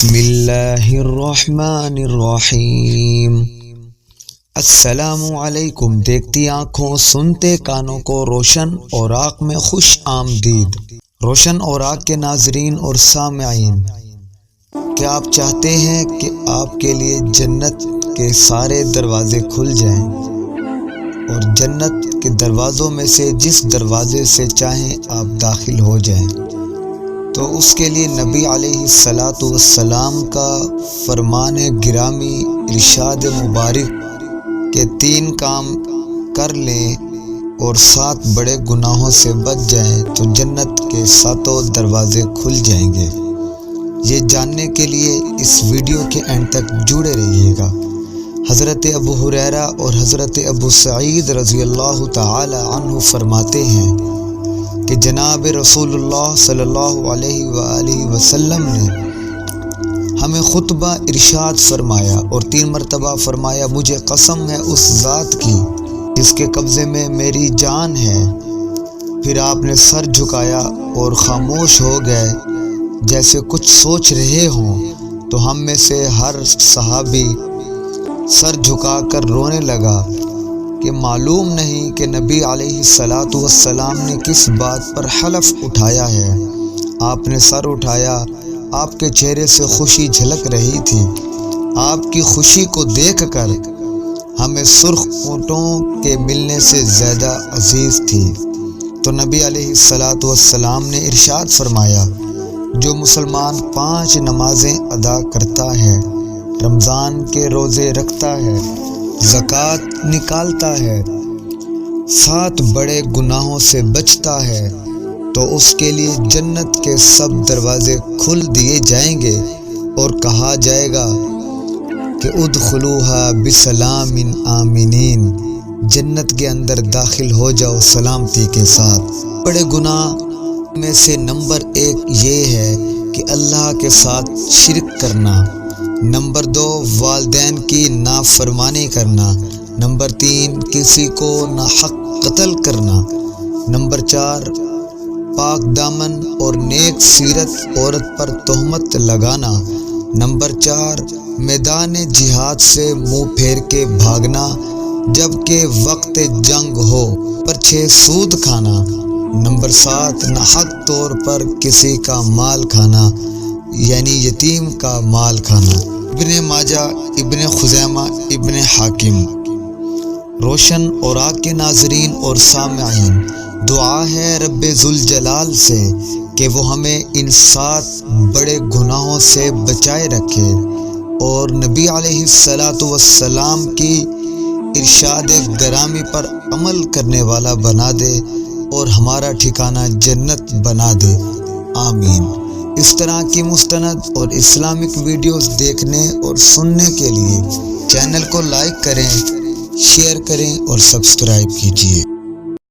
بسم اللہ الرحمن الرحیم۔ السلام علیکم۔ دیکھتی آنکھوں سنتے کانوں کو روشن اوراق میں خوش آمدید۔ روشن اوراق کے ناظرین اور سامعین، کیا آپ چاہتے ہیں کہ آپ کے لیے جنت کے سارے دروازے کھل جائیں اور جنت کے دروازوں میں سے جس دروازے سے چاہیں آپ داخل ہو جائیں؟ تو اس کے لیے نبی علیہ السلام کا فرمان گرامی ارشاد مبارک کہ 3 کام کر لیں اور 7 بڑے گناہوں سے بچ جائیں تو جنت کے 7 دروازے کھل جائیں گے۔ یہ جاننے کے لیے اس ویڈیو کے اینڈ تک جڑے رہیے گا۔ حضرت ابو ہریرہ اور حضرت ابو سعید رضی اللہ تعالی عنہ فرماتے ہیں کہ جناب رسول اللہ صلی اللہ علیہ وآلہ وسلم نے ہمیں خطبہ ارشاد فرمایا اور 3 مرتبہ فرمایا، مجھے قسم ہے اس ذات کی جس کے قبضے میں میری جان ہے۔ پھر آپ نے سر جھکایا اور خاموش ہو گئے جیسے کچھ سوچ رہے ہوں، تو ہم میں سے ہر صحابی سر جھکا کر رونے لگا کہ معلوم نہیں کہ نبی علیہ السلام نے کس بات پر حلف اٹھایا ہے۔ آپ نے سر اٹھایا، آپ کے چہرے سے خوشی جھلک رہی تھی۔ آپ کی خوشی کو دیکھ کر ہمیں سرخ اونٹوں کے ملنے سے زیادہ عزیز تھی۔ تو نبی علیہ السلام نے ارشاد فرمایا، جو مسلمان 5 نمازیں ادا کرتا ہے، رمضان کے روزے رکھتا ہے، زکوٰۃ نکالتا ہے، 7 بڑے گناہوں سے بچتا ہے، تو اس کے لیے جنت کے سب دروازے کھل دیے جائیں گے اور کہا جائے گا کہ ادخلوہا بسلام آمنین، جنت کے اندر داخل ہو جاؤ سلامتی کے ساتھ۔ بڑے گناہ میں سے نمبر 1 یہ ہے کہ اللہ کے ساتھ شرک کرنا، نمبر 2 والدین کی نافرمانی کرنا، نمبر 3 کسی کو ناحق قتل کرنا، نمبر 4 پاک دامن اور نیک سیرت عورت پر تہمت لگانا، نمبر 4 میدان جہاد سے منہ پھیر کے بھاگنا جبکہ وقت جنگ ہو، نمبر 6 سود کھانا، نمبر 7 ناحق طور پر کسی کا مال کھانا یعنی یتیم کا مال کھانا۔ ابن ماجہ، ابن خزیمہ، ابن حاکم۔ روشن اوراق کے ناظرین اور سامعین، دعا ہے رب ذوالجلال سے کہ وہ ہمیں ان 7 بڑے گناہوں سے بچائے رکھے اور نبی علیہ السلام کی ارشاد گرامی پر عمل کرنے والا بنا دے اور ہمارا ٹھکانہ جنت بنا دے، آمین۔ اس طرح کی مستند اور اسلامک ویڈیوز دیکھنے اور سننے کے لیے چینل کو لائک کریں، شیئر کریں اور سبسکرائب کیجیے۔